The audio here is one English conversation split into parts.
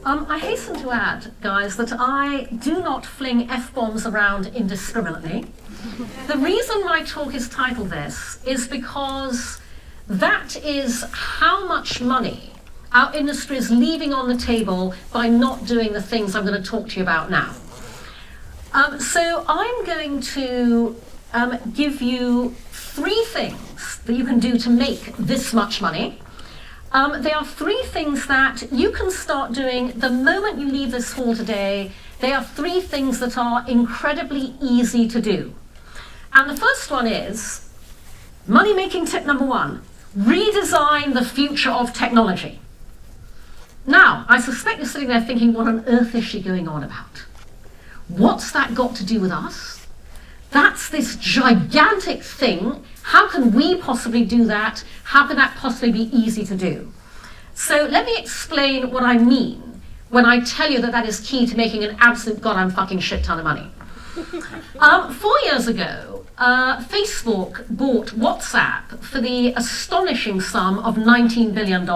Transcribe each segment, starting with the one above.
I hasten to add, guys, that I do not fling F-bombs around indiscriminately. The reason my talk is titled this is because that is how much money our industry is leaving on the table by not doing the things I'm going to talk to you about now. So I'm going to give you 3 things that you can do to make this much money. They are 3 things that you can start doing the moment you leave this hall today. They are 3 things that are incredibly easy to do. And the first one is, money-making tip number 1, redesign the future of technology. Now, I suspect you're sitting there thinking, what on earth is she going on about? What's that got to do with us? That's this gigantic thing. How can we possibly do that? How can that possibly be easy to do? So let me explain what I mean when I tell you that that is key to making an absolute goddamn fucking shit ton of money. 4 years ago, Facebook bought WhatsApp for the astonishing sum of $19 billion.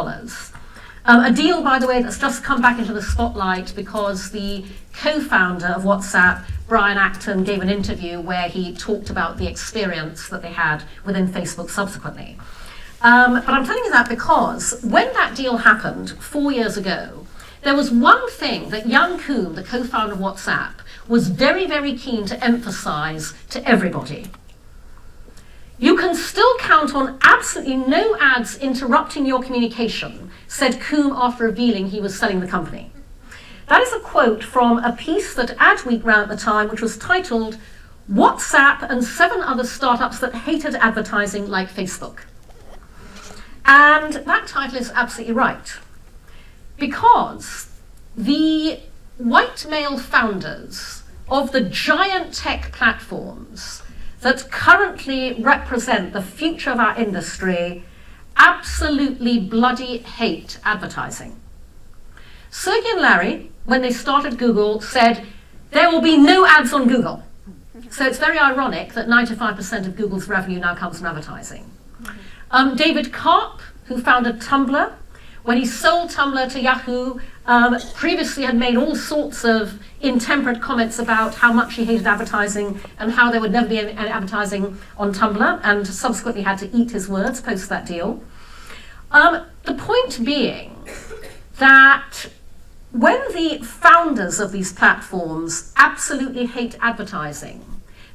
A deal, by the way, that's just come back into the spotlight because the co-founder of WhatsApp, Brian Acton, gave an interview where he talked about the experience that they had within Facebook subsequently. But I'm telling you that because when that deal happened 4 years ago, there was one thing that Young Koon, the co-founder of WhatsApp, was very, very keen to emphasize to everybody. You can still count on absolutely no ads interrupting your communication, said Koon after revealing he was selling the company. That is a quote from a piece that Adweek ran at the time, which was titled, WhatsApp and 7 Other Startups That Hated Advertising Like Facebook. And that title is absolutely right, because the white male founders of the giant tech platforms that currently represent the future of our industry absolutely bloody hate advertising. Sergey and Larry, when they started Google, said there will be no ads on Google. So it's very ironic that 95% of Google's revenue now comes from advertising. David Karp, who founded Tumblr, when he sold Tumblr to Yahoo, previously had made all sorts of intemperate comments about how much he hated advertising and how there would never be any advertising on Tumblr, and subsequently had to eat his words post that deal. The point being that when the founders of these platforms absolutely hate advertising,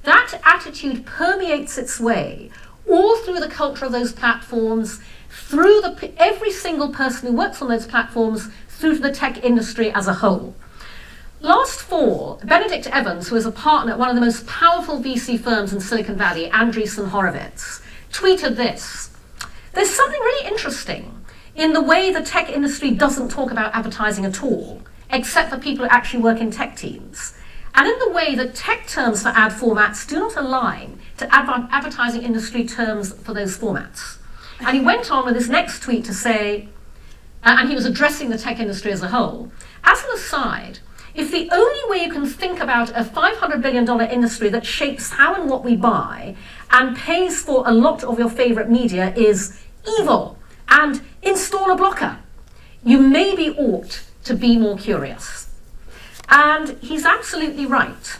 that attitude permeates its way all through the culture of those platforms, through every single person who works on those platforms, through to the tech industry as a whole. Last fall, Benedict Evans, who is a partner at one of the most powerful VC firms in Silicon Valley, Andreessen Horowitz, tweeted this. There's something really interesting in the way the tech industry doesn't talk about advertising at all, except for people who actually work in tech teams. And in the way that tech terms for ad formats do not align to advertising industry terms for those formats. And he went on with his next tweet to say, and he was addressing the tech industry as a whole, as an aside, if the only way you can think about a $500 billion industry that shapes how and what we buy and pays for a lot of your favorite media is evil and install a blocker, you maybe ought to be more curious. And he's absolutely right,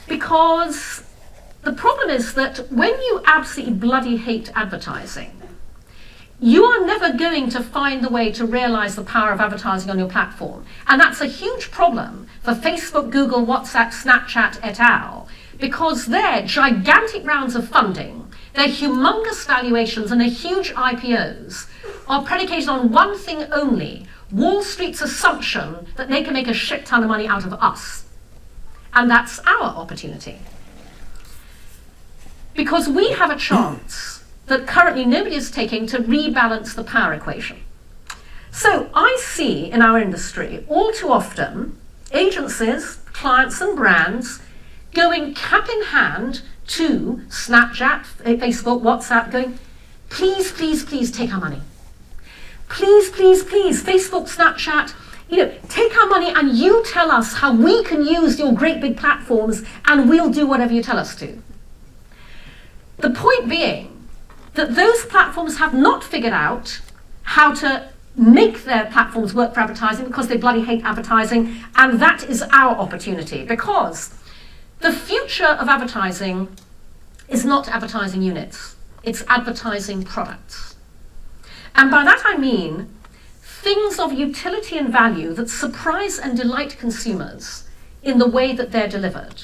because the problem is that when you absolutely bloody hate advertising, you are never going to find the way to realize the power of advertising on your platform. And that's a huge problem for Facebook, Google, WhatsApp, Snapchat, et al., because their gigantic rounds of funding, their humongous valuations and their huge IPOs are predicated on one thing only: Wall Street's assumption that they can make a shit ton of money out of us. And that's our opportunity. Because we have a chance that currently nobody is taking to rebalance the power equation. So I see in our industry all too often agencies, clients and brands going cap in hand to Snapchat, Facebook, WhatsApp, going, please, please, please take our money. Please, please, please, Facebook, Snapchat, take our money and you tell us how we can use your great big platforms and we'll do whatever you tell us to. The point being that those platforms have not figured out how to make their platforms work for advertising because they bloody hate advertising, and that is our opportunity, because the future of advertising is not advertising units, it's advertising products. And by that I mean things of utility and value that surprise and delight consumers in the way that they're delivered.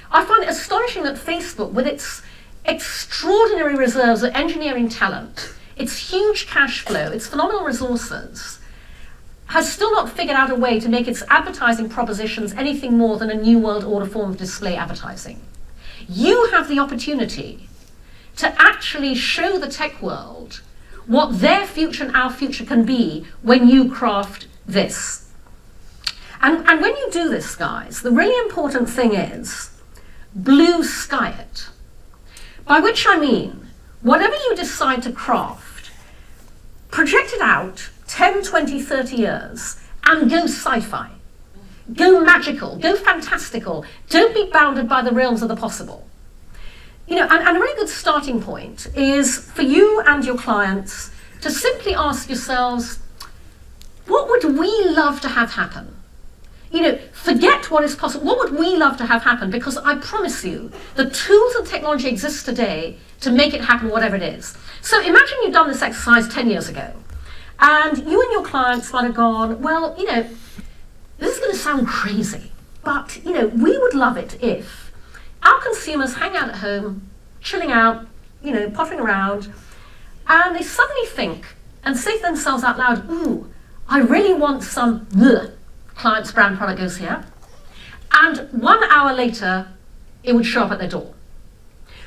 I find it astonishing that Facebook, with its extraordinary reserves of engineering talent, its huge cash flow, its phenomenal resources, has still not figured out a way to make its advertising propositions anything more than a new world order form of display advertising. You have the opportunity to actually show the tech world what their future and our future can be when you craft this. And when you do this, guys, the really important thing is blue sky it. By which I mean, whatever you decide to craft, project it out 10, 20, 30 years and go sci-fi. Go magical, go fantastical. Don't be bounded by the realms of the possible. And a really good starting point is for you and your clients to simply ask yourselves, what would we love to have happen? Forget what is possible. What would we love to have happen? Because I promise you, the tools and technology exist today to make it happen, whatever it is. So imagine you've done this exercise 10 years ago, and you and your clients might have gone, well, this is going to sound crazy, but, we would love it if our consumers hang out at home, chilling out, pottering around, and they suddenly think and say to themselves out loud, ooh, I really want some client's brand product goes here. And 1 hour later, it would show up at their door.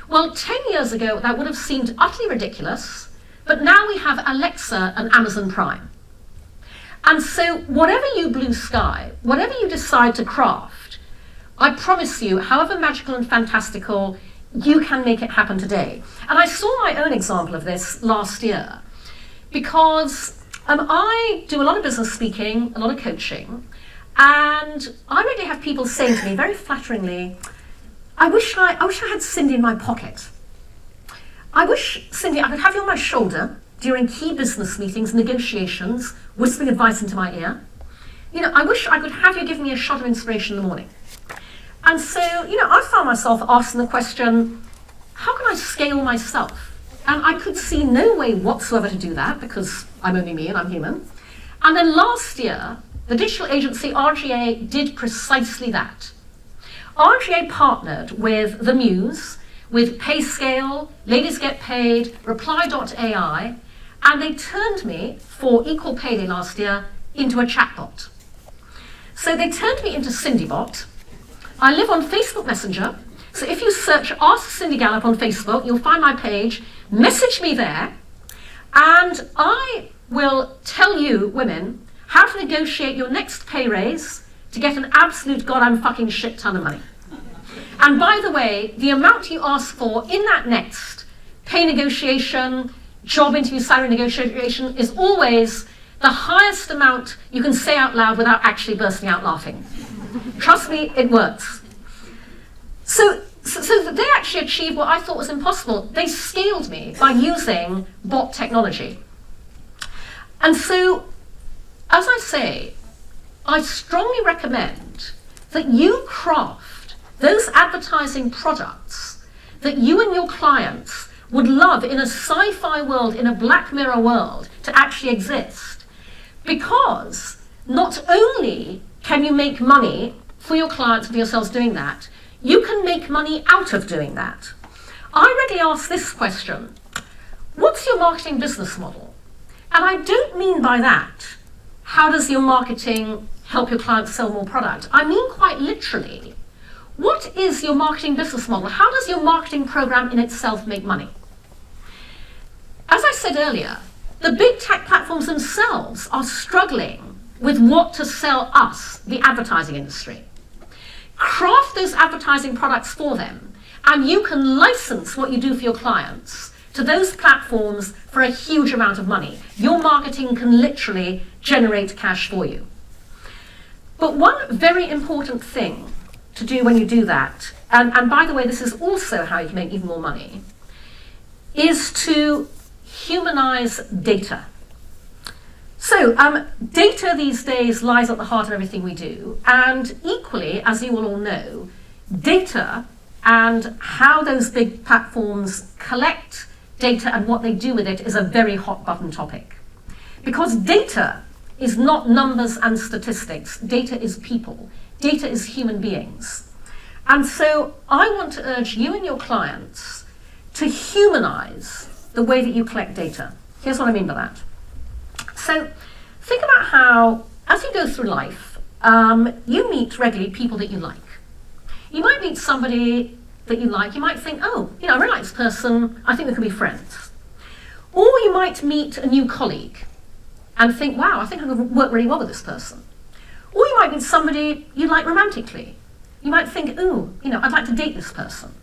Well, 10 years ago, that would have seemed utterly ridiculous, but now we have Alexa and Amazon Prime. And so whatever you blue sky, whatever you decide to craft, I promise you, however magical and fantastical, you can make it happen today. And I saw my own example of this last year, because I do a lot of business speaking, a lot of coaching, and I really have people saying to me very flatteringly, I wish I had Cindy in my pocket. I wish, Cindy, I could have you on my shoulder during key business meetings, negotiations, whispering advice into my ear. I wish I could have you give me a shot of inspiration in the morning. And so, I found myself asking the question, how can I scale myself? And I could see no way whatsoever to do that, because I'm only me and I'm human. And then last year, the digital agency RGA did precisely that. RGA partnered with The Muse, with PayScale, Ladies Get Paid, Reply.ai, and they turned me, for Equal Pay Day last year, into a chatbot. So they turned me into CindyBot. I live on Facebook Messenger, so if you search Ask Cindy Gallop on Facebook, you'll find my page, message me there, and I will tell you, women, how to negotiate your next pay raise to get an absolute goddamn fucking shit ton of money. And by the way, the amount you ask for in that next pay negotiation, job interview, salary negotiation is always the highest amount you can say out loud without actually bursting out laughing. Trust me, it works. So they actually achieved what I thought was impossible. They scaled me by using bot technology. And so, as I say, I strongly recommend that you craft those advertising products that you and your clients would love in a sci-fi world, in a Black Mirror world, to actually exist. Because not only can you make money for your clients and for yourselves doing that, you can make money out of doing that. I regularly ask this question, what's your marketing business model? And I don't mean by that, how does your marketing help your clients sell more product? I mean quite literally, what is your marketing business model? How does your marketing program in itself make money? As I said earlier, the big tech platforms themselves are struggling with what to sell us, the advertising industry. Craft those advertising products for them, and you can license what you do for your clients to those platforms for a huge amount of money. Your marketing can literally generate cash for you. But one very important thing to do when you do that, and by the way, this is also how you can make even more money, is to humanize data. So data these days lies at the heart of everything we do, and equally, as you will all know, data and how those big platforms collect data and what they do with it is a very hot button topic. Because data is not numbers and statistics, data is people, data is human beings. And so I want to urge you and your clients to humanize the way that you collect data. Here's what I mean by that. So think about how, as you go through life, you meet regularly people that you like. You might meet somebody that you like, you might think, oh, I really like this person, I think we could be friends. Or you might meet a new colleague and think, wow, I think I could work really well with this person. Or you might meet somebody you like romantically. You might think, ooh, I'd like to date this person.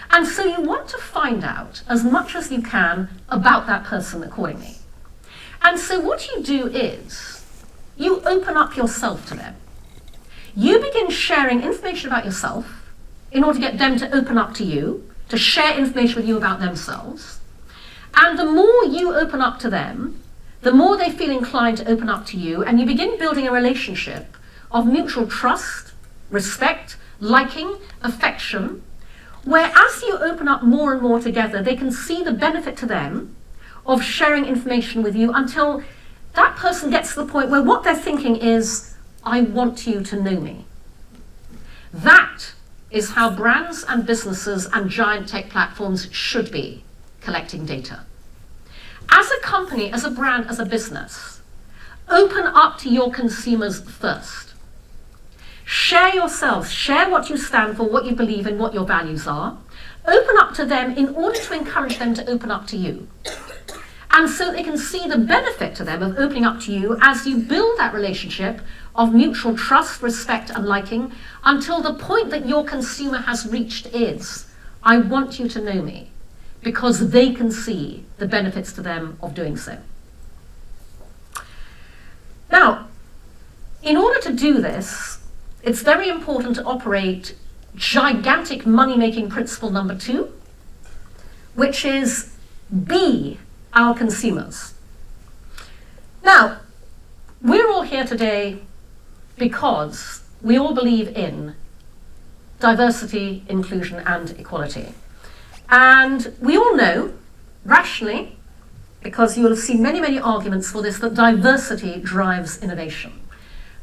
And so you want to find out as much as you can about that person accordingly. And so what you do is, you open up yourself to them. You begin sharing information about yourself in order to get them to open up to you, to share information with you about themselves. And the more you open up to them, the more they feel inclined to open up to you, and you begin building a relationship of mutual trust, respect, liking, affection, where as you open up more and more together, they can see the benefit to them of sharing information with you until that person gets to the point where what they're thinking is, I want you to know me. That is how brands and businesses and giant tech platforms should be collecting data. As a company, as a brand, as a business, open up to your consumers first. Share yourselves, share what you stand for, what you believe in, what your values are. Open up to them in order to encourage them to open up to you. And so they can see the benefit to them of opening up to you as you build that relationship of mutual trust, respect, and liking until the point that your consumer has reached is, I want you to know me, because they can see the benefits to them of doing so. Now, in order to do this, it's very important to operate gigantic money-making principle number 2, which is be our consumers. Now, we're all here today because we all believe in diversity, inclusion, and equality. And we all know, rationally, because you will have seen many, many arguments for this, that diversity drives innovation.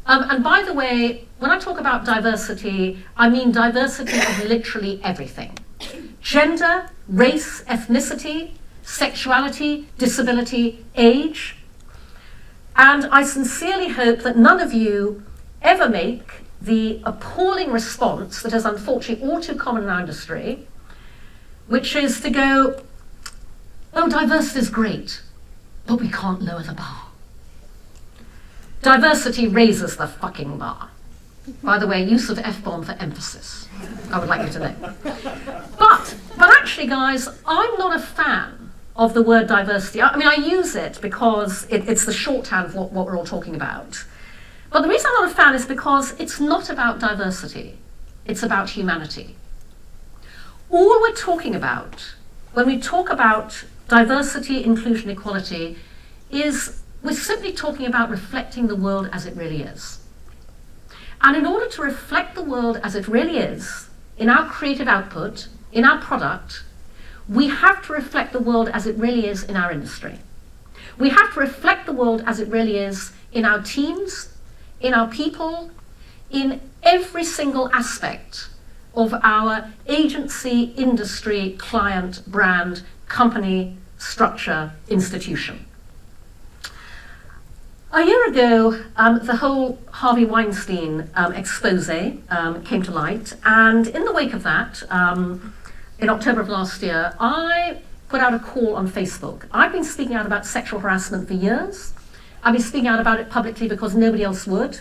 And by the way, when I talk about diversity, I mean diversity of literally everything. Gender, race, ethnicity, sexuality, disability, age. And I sincerely hope that none of you ever make the appalling response that is unfortunately all too common in our industry, which is to go, oh, diversity is great, but we can't lower the bar. Diversity raises the fucking bar. By the way, use of F-bomb for emphasis, I would like you to know. But actually, guys, I'm not a fan of the word diversity. I mean, I use it because it's the shorthand for what we're all talking about. But the reason I'm not a fan is because it's not about diversity. It's about humanity. All we're talking about when we talk about diversity, inclusion, equality is we're simply talking about reflecting the world as it really is. And in order to reflect the world as it really is, in our creative output, in our product, we have to reflect the world as it really is in our industry. We have to reflect the world as it really is in our teams, in our people, in every single aspect of our agency, industry, client, brand, company, structure, institution. A year ago, the whole Harvey Weinstein expose came to light, and in the wake of that, in October of last year, I put out a call on Facebook. I've been speaking out about sexual harassment for years. I've been speaking out about it publicly because nobody else would.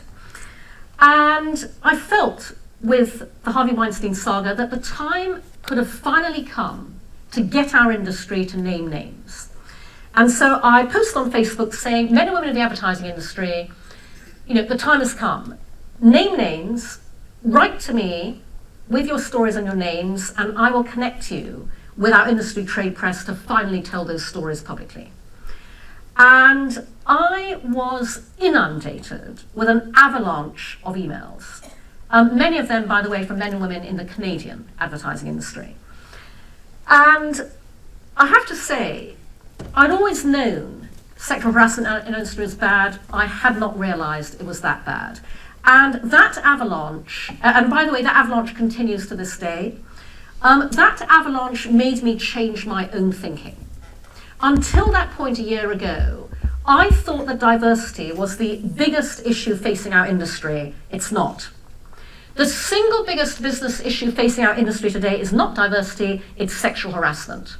And I felt with the Harvey Weinstein saga that the time could have finally come to get our industry to name names. And so I posted on Facebook saying, men and women in the advertising industry, the time has come. Name names, write to me with your stories and your names, and I will connect you with our industry trade press to finally tell those stories publicly. And I was inundated with an avalanche of emails. Many of them, by the way, from men and women in the Canadian advertising industry. And I have to say, I'd always known sexual harassment in industry was bad. I had not realised it was that bad. And that avalanche, and by the way, that avalanche continues to this day, that avalanche made me change my own thinking. Until that point a year ago, I thought that diversity was the biggest issue facing our industry. It's not. The single biggest business issue facing our industry today is not diversity, it's sexual harassment.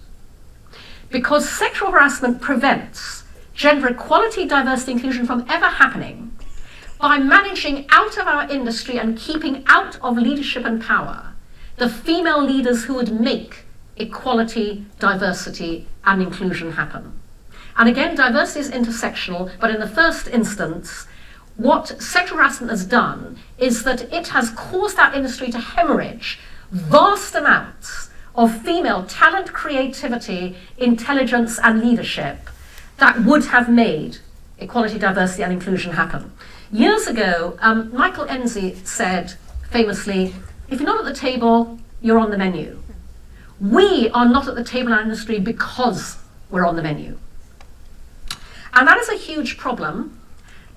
Because sexual harassment prevents gender equality, diversity, inclusion from ever happening by managing out of our industry and keeping out of leadership and power the female leaders who would make equality, diversity, and inclusion happen. And again, diversity is intersectional, but in the first instance, what sexual harassment has done is that it has caused our industry to hemorrhage vast amounts of female talent, creativity, intelligence, and leadership that would have made equality, diversity, and inclusion happen. Years ago, Michael Enzi said famously, if you're not at the table, you're on the menu. We are not at the table in our industry because we're on the menu. And that is a huge problem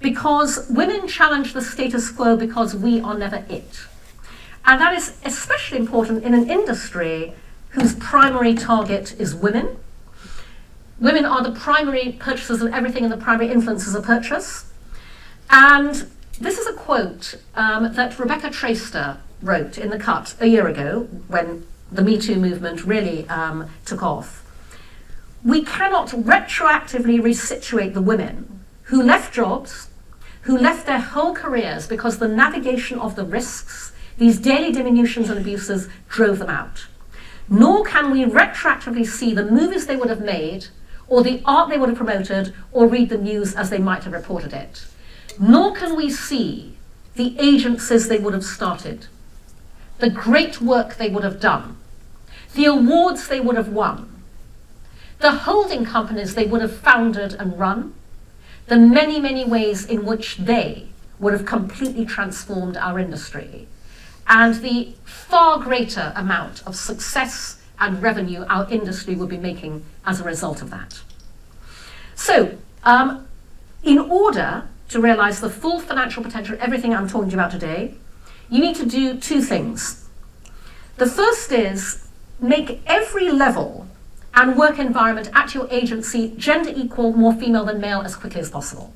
because women challenge the status quo because we are never it. And that is especially important in an industry whose primary target is women. Women are the primary purchasers of everything and the primary influencers of purchase. And this is a quote that Rebecca Traister wrote in The Cut a year ago when the Me Too movement really took off. We cannot retroactively resituate the women who left jobs, who left their whole careers because the navigation of the risks, these daily diminutions and abuses, drove them out. Nor can we retroactively see the movies they would have made, or the art they would have promoted, or read the news as they might have reported it. Nor can we see the agencies they would have started, the great work they would have done, the awards they would have won, the holding companies they would have founded and run, the many, many ways in which they would have completely transformed our industry, and the far greater amount of success and revenue our industry would be making as a result of that. So, in order to realize the full financial potential of everything I'm talking to you about today, you need to do two things. The first is make every level and work environment at your agency gender equal, more female than male as quickly as possible.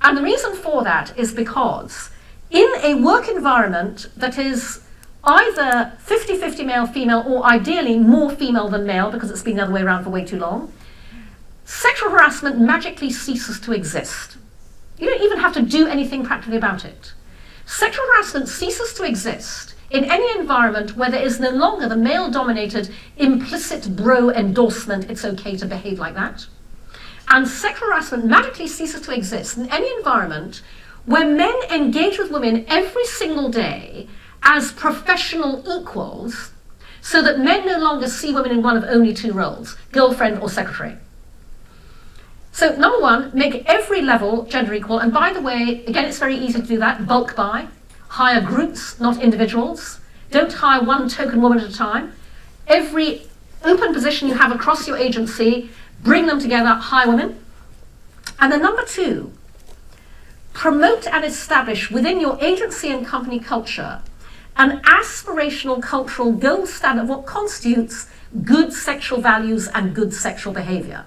And the reason for that is because in a work environment that is either 50-50 male, female, or ideally more female than male because it's been the other way around for way too long, sexual harassment magically ceases to exist. You don't even have to do anything practically about it. Sexual harassment ceases to exist in any environment where there is no longer the male-dominated implicit bro endorsement, it's okay to behave like that. And sexual harassment magically ceases to exist in any environment where men engage with women every single day as professional equals, so that men no longer see women in one of only two roles, girlfriend or secretary. So number one, make every level gender equal. And by the way, again, it's very easy to do that, bulk buy. Hire groups, not individuals. Don't hire one token woman at a time. Every open position you have across your agency, bring them together, hire women. And then number two, promote and establish within your agency and company culture an aspirational cultural gold standard of what constitutes good sexual values and good sexual behavior.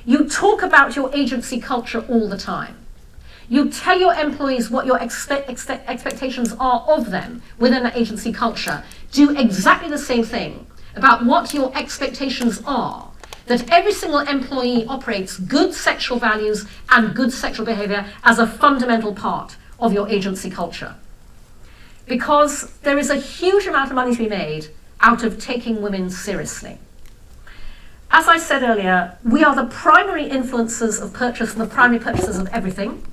You talk about your agency culture all the time. You tell your employees what your expectations are of them within an agency culture. Do exactly the same thing about what your expectations are, that every single employee operates good sexual values and good sexual behavior as a fundamental part of your agency culture. Because there is a huge amount of money to be made out of taking women seriously. As I said earlier, we are the primary influencers of purchase and the primary purchasers of everything.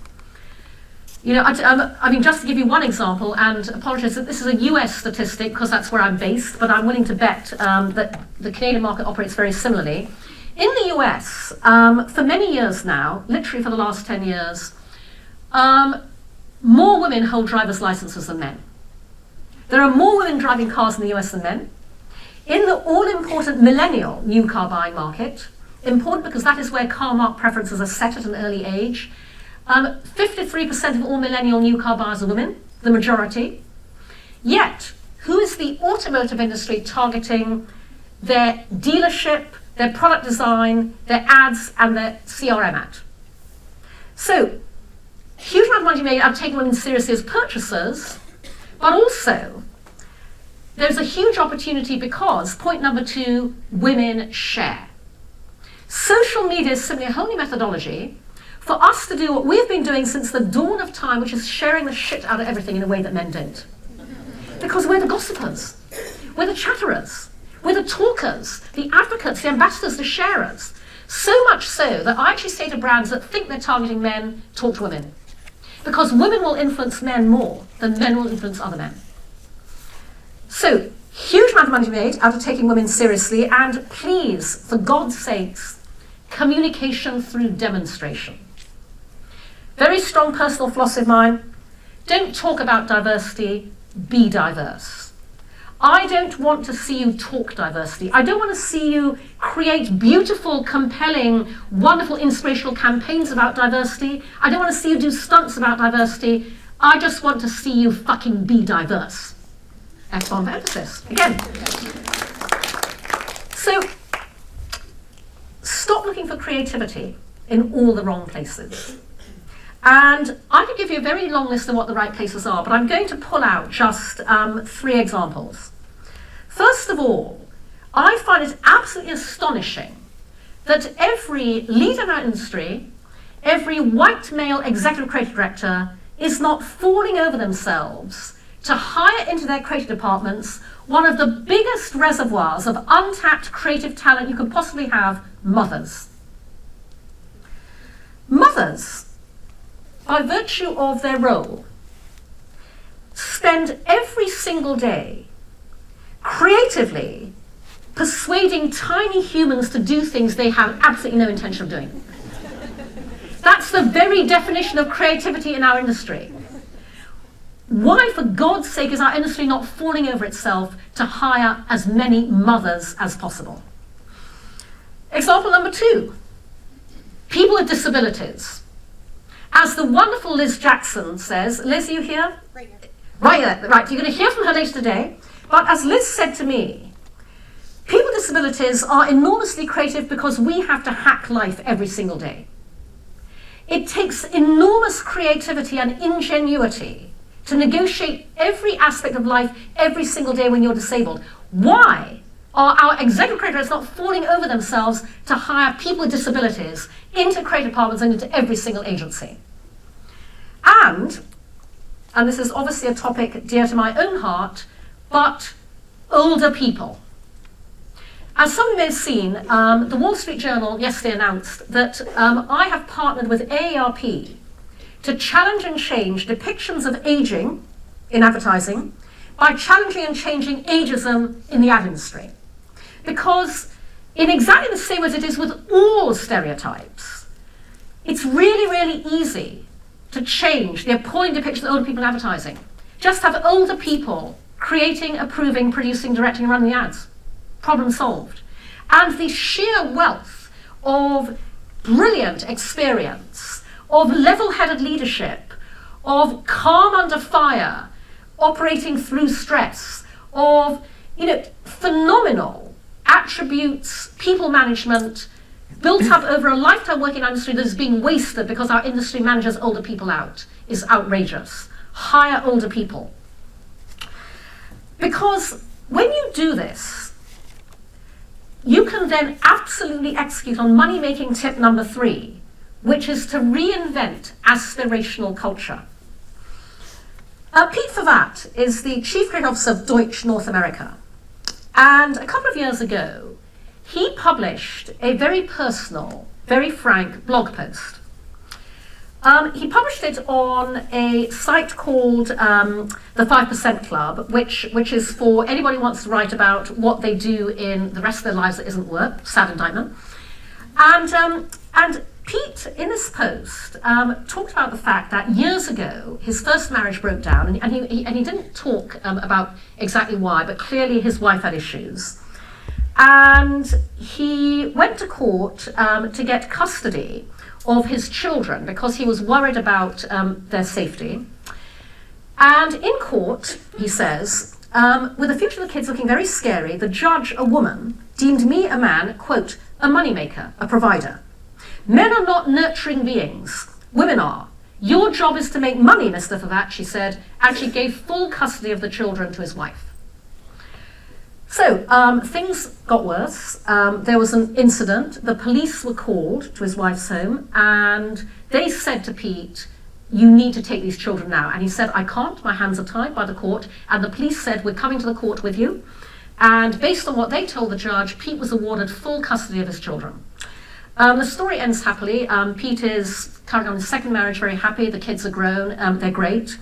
You know, I mean, just to give you one example, and apologize that this is a US statistic because that's where I'm based, but I'm willing to bet that the Canadian market operates very similarly. In the US, for many years now, literally for the last 10 years, more women hold driver's licenses than men. There are more women driving cars in the US than men. In the all-important millennial new car buying market, important because that is where car mark preferences are set at an early age, 53% of all millennial new car buyers are women, the majority. Yet, who is the automotive industry targeting their dealership, their product design, their ads, and their CRM at? So, huge amount of money made out of taking women seriously as purchasers, but also there's a huge opportunity because, point number 2, women share. Social media is simply a whole new methodology for us to do what we've been doing since the dawn of time, which is sharing the shit out of everything in a way that men don't. Because we're the gossipers, we're the chatterers, we're the talkers, the advocates, the ambassadors, the sharers. So much so that I actually say to brands that think they're targeting men, talk to women. Because women will influence men more than men will influence other men. So, huge amount of money made out of taking women seriously, and please, for God's sakes, communication through demonstration. Very strong personal philosophy of mine, don't talk about diversity, be diverse. I don't want to see you talk diversity. I don't want to see you create beautiful, compelling, wonderful, inspirational campaigns about diversity. I don't want to see you do stunts about diversity. I just want to see you fucking be diverse. F-bomb emphasis, again. So, stop looking for creativity in all the wrong places. And I could give you a very long list of what the right places are, but I'm going to pull out just 3 examples. First of all, I find it absolutely astonishing that every leader in our industry, every white male executive creative director is not falling over themselves to hire into their creative departments one of the biggest reservoirs of untapped creative talent you could possibly have, mothers. Mothers, by virtue of their role, spend every single day creatively persuading tiny humans to do things they have absolutely no intention of doing. That's the very definition of creativity in our industry. Why, for God's sake, is our industry not falling over itself to hire as many mothers as possible? Example number 2, people with disabilities. As the wonderful Liz Jackson says, Liz, are you here? Right here. Right, right, you're going to hear from her later today. But as Liz said to me, people with disabilities are enormously creative because we have to hack life every single day. It takes enormous creativity and ingenuity to negotiate every aspect of life every single day when you're disabled. Why are our executive creators not falling over themselves to hire people with disabilities into creative departments and into every single agency? And this is obviously a topic dear to my own heart, but older people. As some may have seen, the Wall Street Journal yesterday announced that I have partnered with AARP to challenge and change depictions of aging in advertising by challenging and changing ageism in the ad industry. Because in exactly the same way as it is with all stereotypes, it's really, really easy to change the appalling depictions of older people in advertising. Just have older people creating, approving, producing, directing, and running the ads. Problem solved. And the sheer wealth of brilliant experience, of level-headed leadership, of calm under fire, operating through stress, of phenomenal attributes, people management, built up over a lifetime working in an industry that is being wasted because our industry manages older people out, is outrageous. Hire older people. Because when you do this, you can then absolutely execute on money-making tip number 3, which is to reinvent aspirational culture. Pete Favat is the Chief Creative Officer of Deutsch North America. And a couple of years ago, he published a very personal, very frank blog post. He published it on a site called the 5% Club, which is for anybody who wants to write about what they do in the rest of their lives that isn't work, sad indictment. And Pete, in this post, talked about the fact that years ago his first marriage broke down, and he didn't talk about exactly why, but clearly his wife had issues. And he went to court to get custody of his children because he was worried about their safety. And in court, he says, with the future of the kids looking very scary, the judge, a woman, deemed me a man, quote, a moneymaker, a provider. Men are not nurturing beings. Women are. Your job is to make money, Mr. Favat, she said, and she gave full custody of the children to his wife. So things got worse. There was an incident. The police were called to his wife's home, and they said to Pete, you need to take these children now. And he said, I can't, my hands are tied by the court. And the police said, we're coming to the court with you. And based on what they told the judge, Pete was awarded full custody of his children. The story ends happily. Pete is currently on his second marriage, very happy. The kids are grown, they're great.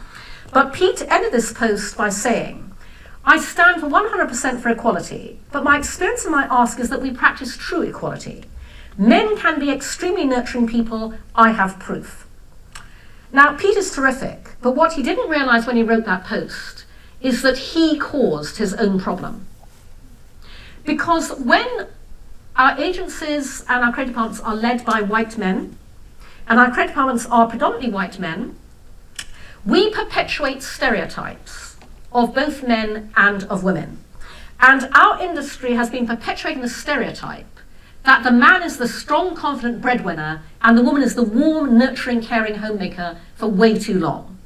But Pete ended this post by saying, I stand for 100% for equality, but my experience and my ask is that we practice true equality. Men can be extremely nurturing people, I have proof. Now, Pete is terrific, but what he didn't realize when he wrote that post is that he caused his own problem. Because when our agencies and our credit departments are led by white men, and our credit departments are predominantly white men, we perpetuate stereotypes of both men and of women. And our industry has been perpetuating the stereotype that the man is the strong, confident breadwinner and the woman is the warm, nurturing, caring homemaker for way too long.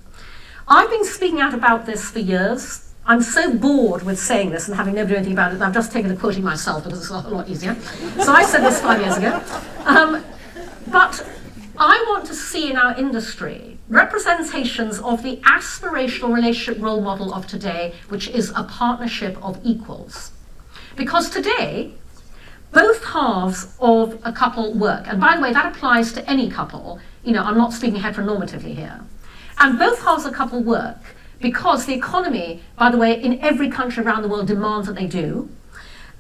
I've been speaking out about this for years. I'm so bored with saying this and having nobody do anything about it that I've just taken to quoting myself because it's a whole lot easier. So I said this 5 years ago. But I want to see in our industry representations of the aspirational relationship role model of today, which is a partnership of equals. Because today, both halves of a couple work. And by the way, that applies to any couple. I'm not speaking heteronormatively here. And both halves of a couple work because the economy, by the way, in every country around the world demands that they do.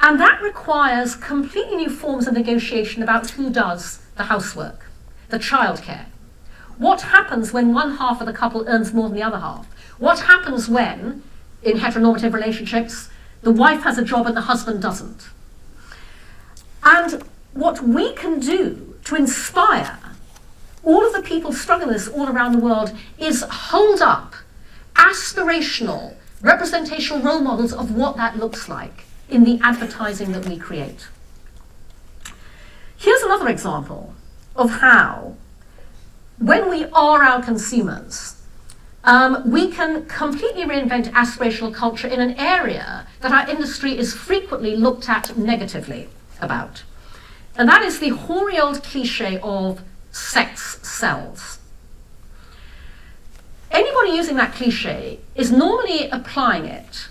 And that requires completely new forms of negotiation about who does the housework, the childcare. What happens when one half of the couple earns more than the other half? What happens when, in heteronormative relationships, the wife has a job and the husband doesn't? And what we can do to inspire all of the people struggling with this all around the world is hold up aspirational, representational role models of what that looks like in the advertising that we create. Here's another example of how, when we are our consumers, we can completely reinvent aspirational culture in an area that our industry is frequently looked at negatively about. And that is the hoary old cliche of sex sells. Anybody using that cliche is normally applying it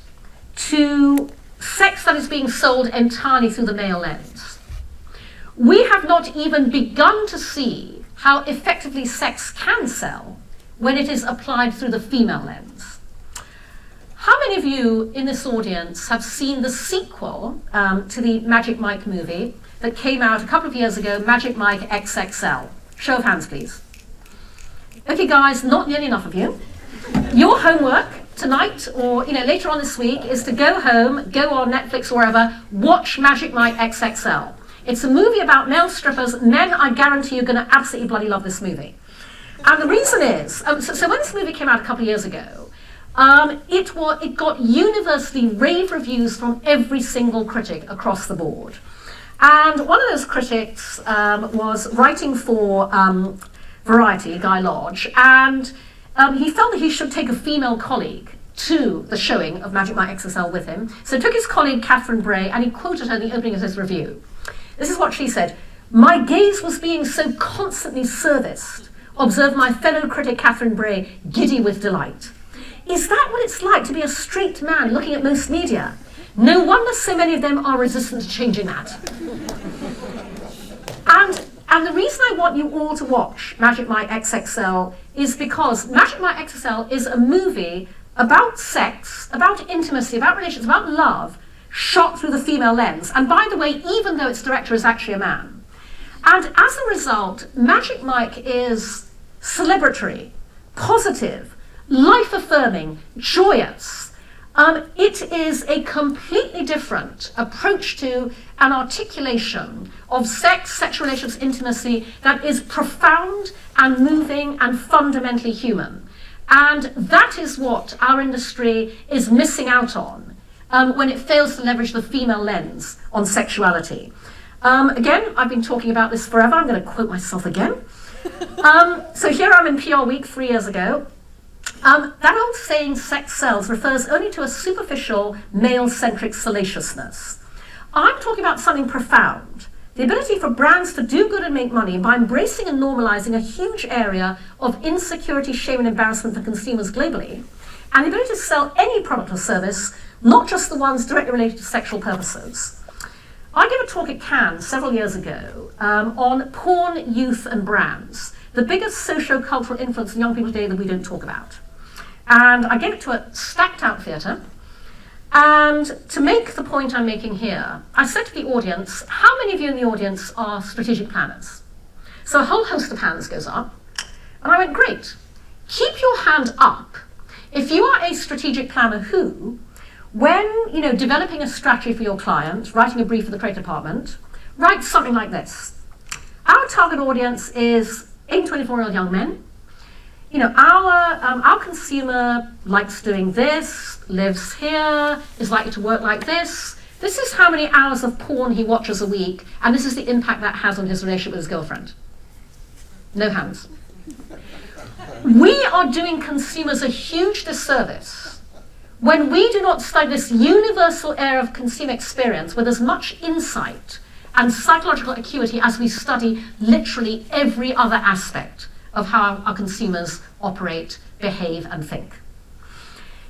to sex that is being sold entirely through the male lens. We have not even begun to see how effectively sex can sell when it is applied through the female lens. How many of you in this audience have seen the sequel to the Magic Mike movie that came out a couple of years ago, Magic Mike XXL? Show of hands, please. Okay, guys, not nearly enough of you. Your homework tonight or later on this week is to go home, go on Netflix or wherever, watch Magic Mike XXL. It's a movie about male strippers. Men, I guarantee you're going to absolutely bloody love this movie. And the reason is, so when this movie came out a couple of years ago, it got universally rave reviews from every single critic across the board. And one of those critics was writing for Variety, Guy Lodge, and he felt that he should take a female colleague to the showing of Magic Mike XXL with him. So he took his colleague Catherine Bray and he quoted her in the opening of his review. This is what she said: "My gaze was being so constantly serviced, observed my fellow critic Catherine Bray, giddy with delight. Is that what it's like to be a straight man looking at most media? No wonder so many of them are resistant to changing that." And the reason I want you all to watch Magic Mike XXL is because Magic Mike XXL is a movie about sex, about intimacy, about relationships, about love, shot through the female lens. And by the way, even though its director is actually a man. And as a result, Magic Mike is celebratory, positive, life-affirming, joyous. It is a completely different approach to an articulation of sex, sexual relations, intimacy that is profound and moving and fundamentally human. And that is what our industry is missing out on when it fails to leverage the female lens on sexuality. Again, I've been talking about this forever. I'm going to quote myself again. So here I'm in PR Week 3 years ago. That old saying, sex sells, refers only to a superficial, male-centric salaciousness. I'm talking about something profound, the ability for brands to do good and make money by embracing and normalizing a huge area of insecurity, shame, and embarrassment for consumers globally, and the ability to sell any product or service, not just the ones directly related to sexual purposes. I gave a talk at Cannes several years ago on porn, youth, and brands, the biggest socio-cultural influence on young people today that we don't talk about. And I gave it to a stacked-out theatre. And to make the point I'm making here, I said to the audience, how many of you in the audience are strategic planners? So a whole host of hands goes up. And I went, great. Keep your hand up if you are a strategic planner who, when developing a strategy for your client, writing a brief for the creative department, write something like this. Our target audience is 18 to 24-year-old young men. Our consumer likes doing this, lives here, is likely to work like this. This is how many hours of porn he watches a week, and this is the impact that has on his relationship with his girlfriend. No hands. We are doing consumers a huge disservice when we do not study this universal area of consumer experience with as much insight and psychological acuity as we study literally every other aspect of how our consumers operate, behave, and think.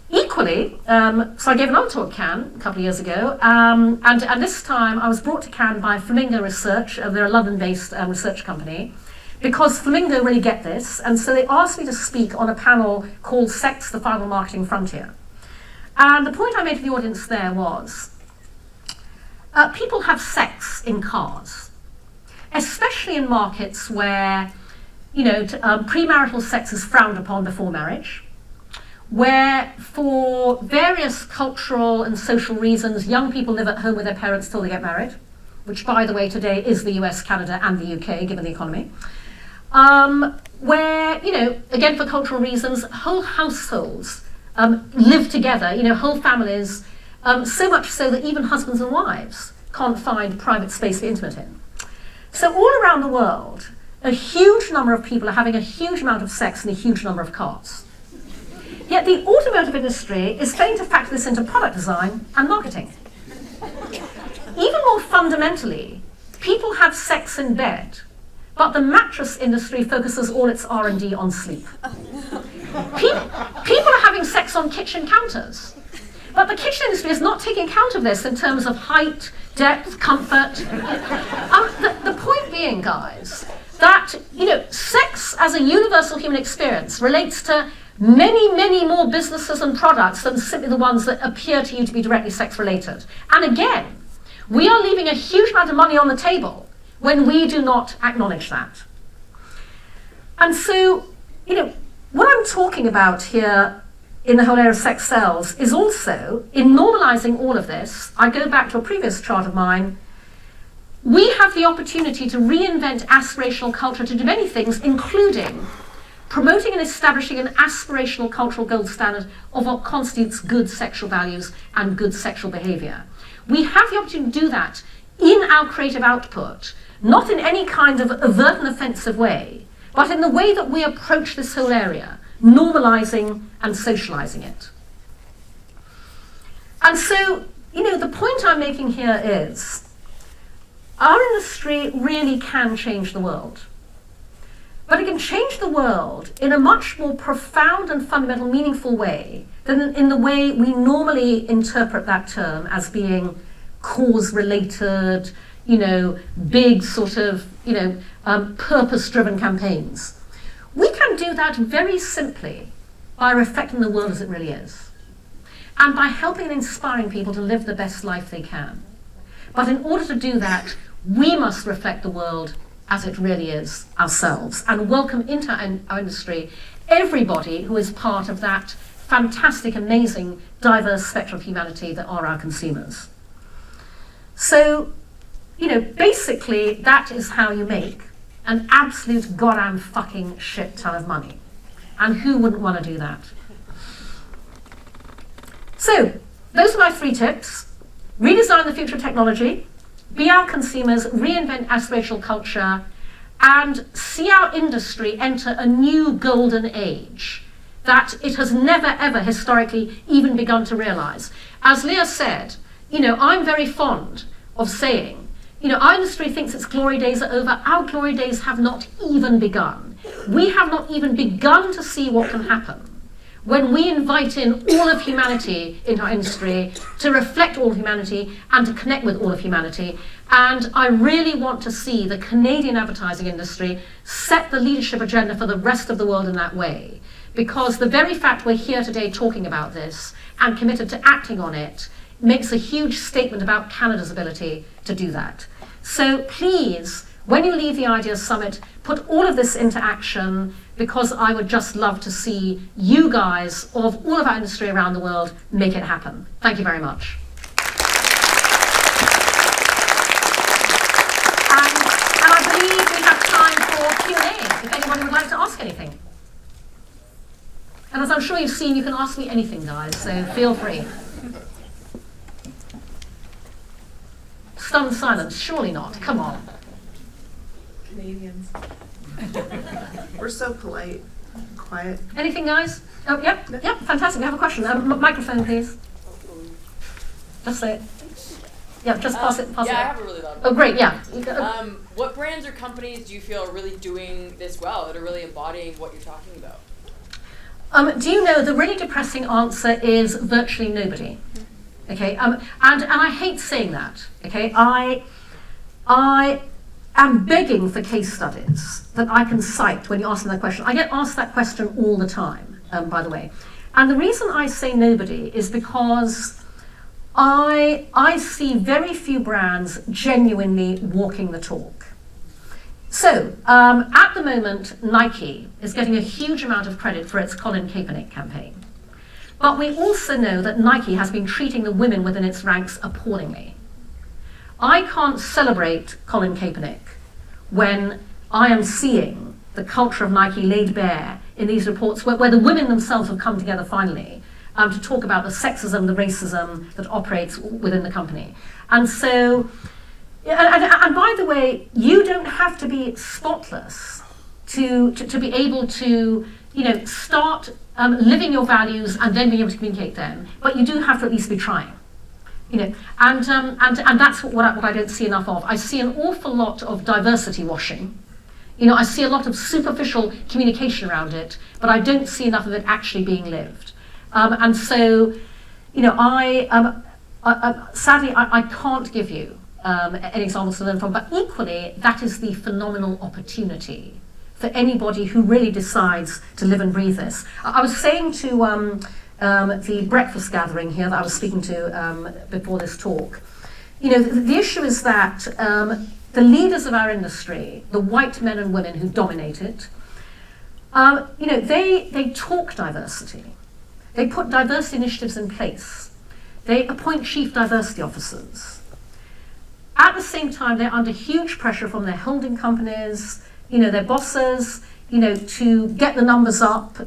Equally, so I gave another talk at Cannes a couple of years ago, and this time I was brought to Cannes by Flamingo Research. They're a London-based research company, because Flamingo really get this, and so they asked me to speak on a panel called Sex, the Final Marketing Frontier. And the point I made to the audience there was, people have sex in cars, especially in markets where premarital sex is frowned upon before marriage, where for various cultural and social reasons, young people live at home with their parents till they get married, which, by the way, today is the US, Canada, and the UK, given the economy. Where, again, for cultural reasons, whole households live together, whole families, so much so that even husbands and wives can't find private space to be intimate in. So all around the world, a huge number of people are having a huge amount of sex in a huge number of cars. Yet the automotive industry is failing to factor this into product design and marketing. Even more fundamentally, people have sex in bed, but the mattress industry focuses all its R&D on sleep. People are having sex on kitchen counters, but the kitchen industry is not taking account of this in terms of height, depth, comfort. The point being, guys, that sex as a universal human experience relates to many, many more businesses and products than simply the ones that appear to you to be directly sex-related. And again, we are leaving a huge amount of money on the table when we do not acknowledge that. And so, what I'm talking about here in the whole area of sex sells is also, in normalizing all of this, I go back to a previous chart of mine, we have the opportunity to reinvent aspirational culture to do many things, including promoting and establishing an aspirational cultural gold standard of what constitutes good sexual values and good sexual behavior. We have the opportunity to do that in our creative output, not in any kind of overt and offensive way, but in the way that we approach this whole area, normalizing and socializing it. And so, the point I'm making here is, our industry really can change the world. But it can change the world in a much more profound and fundamental, meaningful way than in the way we normally interpret that term as being cause-related, big sort of, purpose-driven campaigns. We can do that very simply by reflecting the world as it really is, and by helping and inspiring people to live the best life they can. But in order to do that, we must reflect the world as it really is ourselves, and welcome into our industry everybody who is part of that fantastic, amazing, diverse spectrum of humanity that are our consumers. So, basically that is how you make an absolute goddamn fucking shit ton of money. And who wouldn't want to do that? So, those are my 3 tips. Redesign the future of technology, be our consumers, reinvent aspirational culture, and see our industry enter a new golden age that it has never ever historically even begun to realize. As Leah said, I'm very fond of saying, our industry thinks its glory days are over. Our glory days have not even begun. We have not even begun to see what can happen when we invite in all of humanity into our industry to reflect all of humanity and to connect with all of humanity. And I really want to see the Canadian advertising industry set the leadership agenda for the rest of the world in that way. Because the very fact we're here today talking about this and committed to acting on it makes a huge statement about Canada's ability to do that. So please, when you leave the IDEA Summit, put all of this into action, because I would just love to see you guys of all of our industry around the world make it happen. Thank you very much. And I believe we have time for Q&A, if anybody would like to ask anything. And as I'm sure you've seen, you can ask me anything, guys, so feel free. Stunned silence, surely not, come on. Canadians. We're so polite, quiet. Anything, guys? Oh, yep, fantastic. We have a question. Microphone, please. Just say it. Yeah, just pass it. I have a really loud one. Oh, great, yeah. What brands or companies do you feel are really doing this well, that are really embodying what you're talking about? Do you know, the really depressing answer is virtually nobody. Okay, and I hate saying that. Okay, I am begging for case studies that I can cite when you ask me that question. I get asked that question all the time, by the way. And the reason I say nobody is because I see very few brands genuinely walking the talk. So, at the moment, Nike is getting a huge amount of credit for its Colin Kaepernick campaign. But we also know that Nike has been treating the women within its ranks appallingly. I can't celebrate Colin Kaepernick when I am seeing the culture of Nike laid bare in these reports where the women themselves have come together finally to talk about the sexism, the racism that operates within the company. And so, and by the way, you don't have to be spotless to be able to, start living your values and then being able to communicate them, but you do have to at least be trying. And that's what I don't see enough of. I see an awful lot of diversity washing. I see a lot of superficial communication around it, but I don't see enough of it actually being lived. And so, sadly, I can't give you any examples to learn from, but equally, that is the phenomenal opportunity for anybody who really decides to live and breathe this. I was saying to the breakfast gathering here that I was speaking to before this talk, the issue is that the leaders of our industry, the white men and women who dominate it, they talk diversity. They put diversity initiatives in place. They appoint chief diversity officers. At the same time, they're under huge pressure from their holding companies, their bosses, to get the numbers up,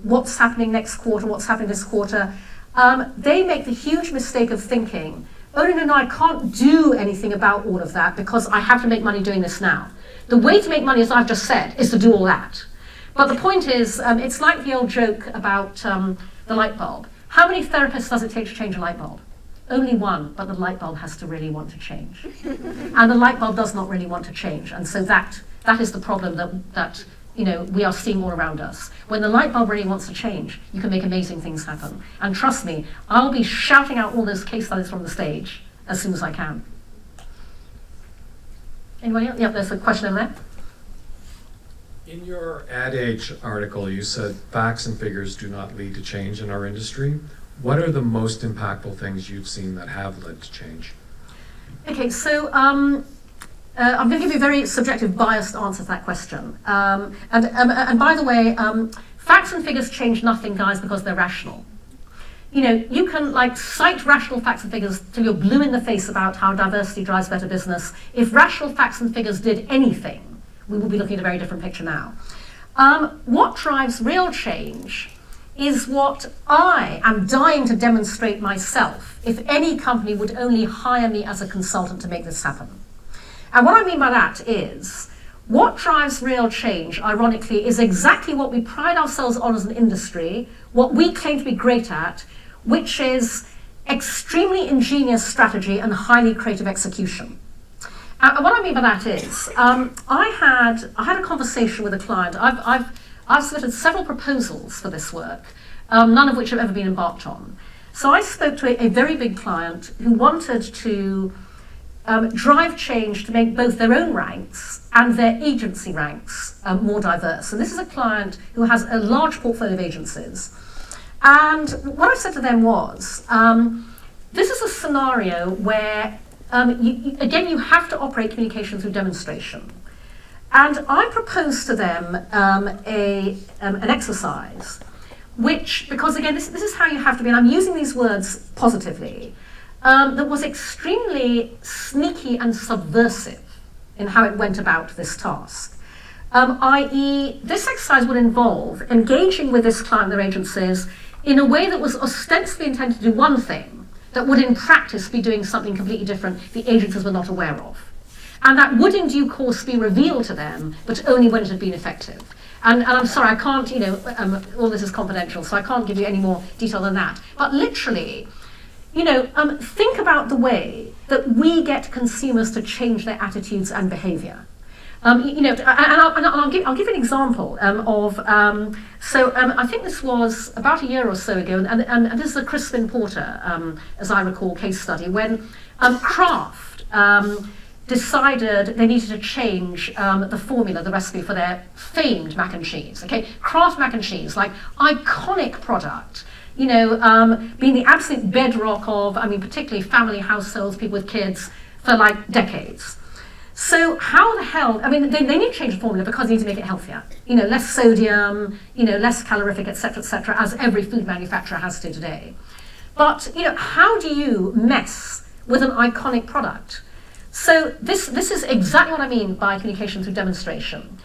what's happening next quarter, what's happening this quarter. They make the huge mistake of thinking, oh, no, I can't do anything about all of that because I have to make money doing this now. The way to make money, as I've just said, is to do all that. But the point is, it's like the old joke about the light bulb. How many therapists does it take to change a light bulb? Only one, but the light bulb has to really want to change. And the light bulb does not really want to change. And so that is the problem that we are seeing all around us. When the light bulb really wants to change, you can make amazing things happen. And trust me, I'll be shouting out all those case studies from the stage as soon as I can. Anybody else? Yep, there's a question over there. In your Ad Age article, you said facts and figures do not lead to change in our industry. What are the most impactful things you've seen that have led to change? Okay, so I'm going to give you a very subjective, biased answer to that question. And by the way, facts and figures change nothing, guys, because they're rational. You know, you can like cite rational facts and figures till you're blue in the face about how diversity drives better business. If rational facts and figures did anything, we would be looking at a very different picture now. What drives real change is what I am dying to demonstrate myself if any company would only hire me as a consultant to make this happen. And what I mean by that is, what drives real change, ironically, is exactly what we pride ourselves on as an industry, what we claim to be great at, which is extremely ingenious strategy and highly creative execution. And what I mean by that is, I had a conversation with a client. I've submitted several proposals for this work, none of which have ever been embarked on. So I spoke to a very big client who wanted to drive change to make both their own ranks and their agency ranks more diverse. And this is a client who has a large portfolio of agencies. And what I said to them was, this is a scenario where, you have to operate communication through demonstration. And I proposed to them an exercise, which, because again, this is how you have to be, and I'm using these words positively, that was extremely sneaky and subversive in how it went about this task. I.e., this exercise would involve engaging with this client and their agencies in a way that was ostensibly intended to do one thing, that would in practice be doing something completely different the agencies were not aware of. And that would in due course be revealed to them, but only when it had been effective. And I'm sorry, I can't, all this is confidential, so I can't give you any more detail than that. But literally, think about the way that we get consumers to change their attitudes and behavior. I'll give you an example I think this was about a year or so ago, and this is a Crispin Porter, as I recall, case study, when Kraft decided they needed to change the formula, the recipe for their famed mac and cheese. Okay, Kraft mac and cheese, like iconic product, being the absolute bedrock of, particularly family households, people with kids, for like decades. So how the hell, they need to change the formula because they need to make it healthier. Less sodium, less calorific, et cetera, as every food manufacturer has to today. But, how do you mess with an iconic product? So this is exactly what I mean by communication through demonstration.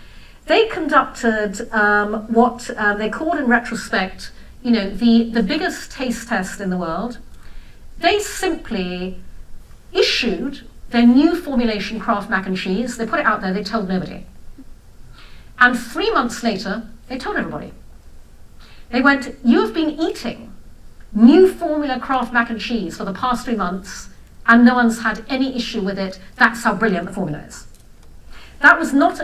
They conducted what they called in retrospect, the biggest taste test in the world. They simply issued their new formulation Kraft mac and cheese. They put it out there, they told nobody. And 3 months later, they told everybody. They went, you have been eating new formula Kraft mac and cheese for the past 3 months, and no one's had any issue with it. That's how brilliant the formula is. That was not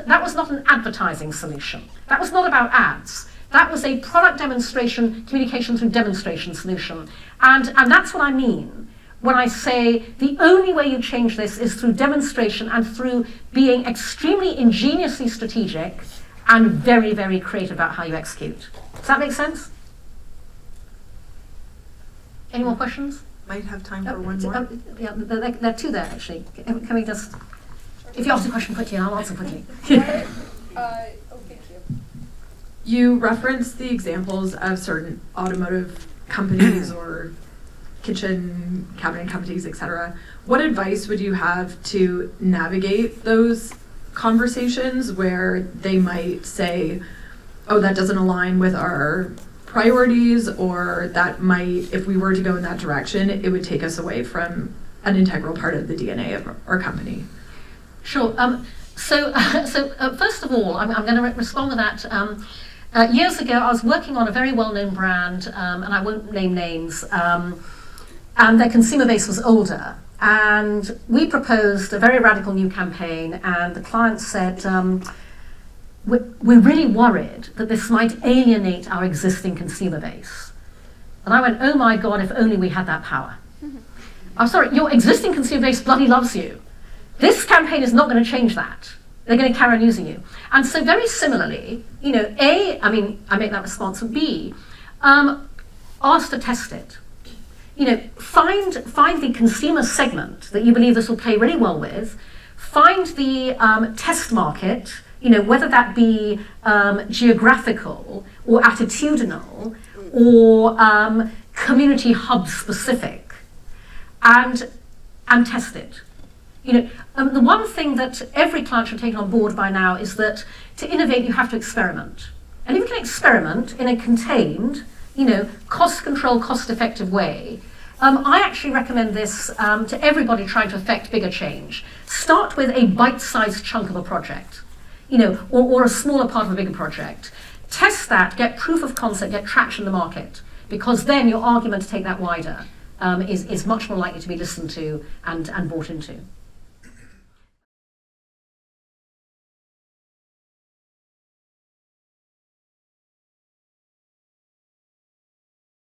an advertising solution. That was not about ads. That was a product demonstration, communication through demonstration solution. And that's what I mean when I say the only way you change this is through demonstration and through being extremely ingeniously strategic and very, very creative about how you execute. Does that make sense? Any more questions? Might have time for one more. There are two there, actually. Can we just... If you ask a question quickly, I'll answer quickly. Thank you. You referenced the examples of certain automotive companies or kitchen cabinet companies, etc. What advice would you have to navigate those conversations where they might say, oh, that doesn't align with our priorities, or that might, if we were to go in that direction, it would take us away from an integral part of the DNA of our company? Sure. So first of all, I'm going to respond to that. Years ago, I was working on a very well-known brand, and I won't name names, and their consumer base was older. And we proposed a very radical new campaign, and the client said, we're really worried that this might alienate our existing consumer base. And I went, oh my God, if only we had that power. I'm sorry, your existing consumer base bloody loves you. This campaign is not going to change that. They're going to carry on using you. And so very similarly, A, I make that response, and B, ask to test it. Find the consumer segment that you believe this will play really well with, find the test market, whether that be geographical or attitudinal or community hub specific, and test it. The one thing that every client should take on board by now is that to innovate, you have to experiment. And if you can experiment in a contained, cost-controlled, cost-effective way, I actually recommend this to everybody trying to affect bigger change. Start with a bite-sized chunk of a project, or a smaller part of a bigger project. Test that, get proof of concept, get traction in the market, because then your argument to take that wider is much more likely to be listened to and bought into.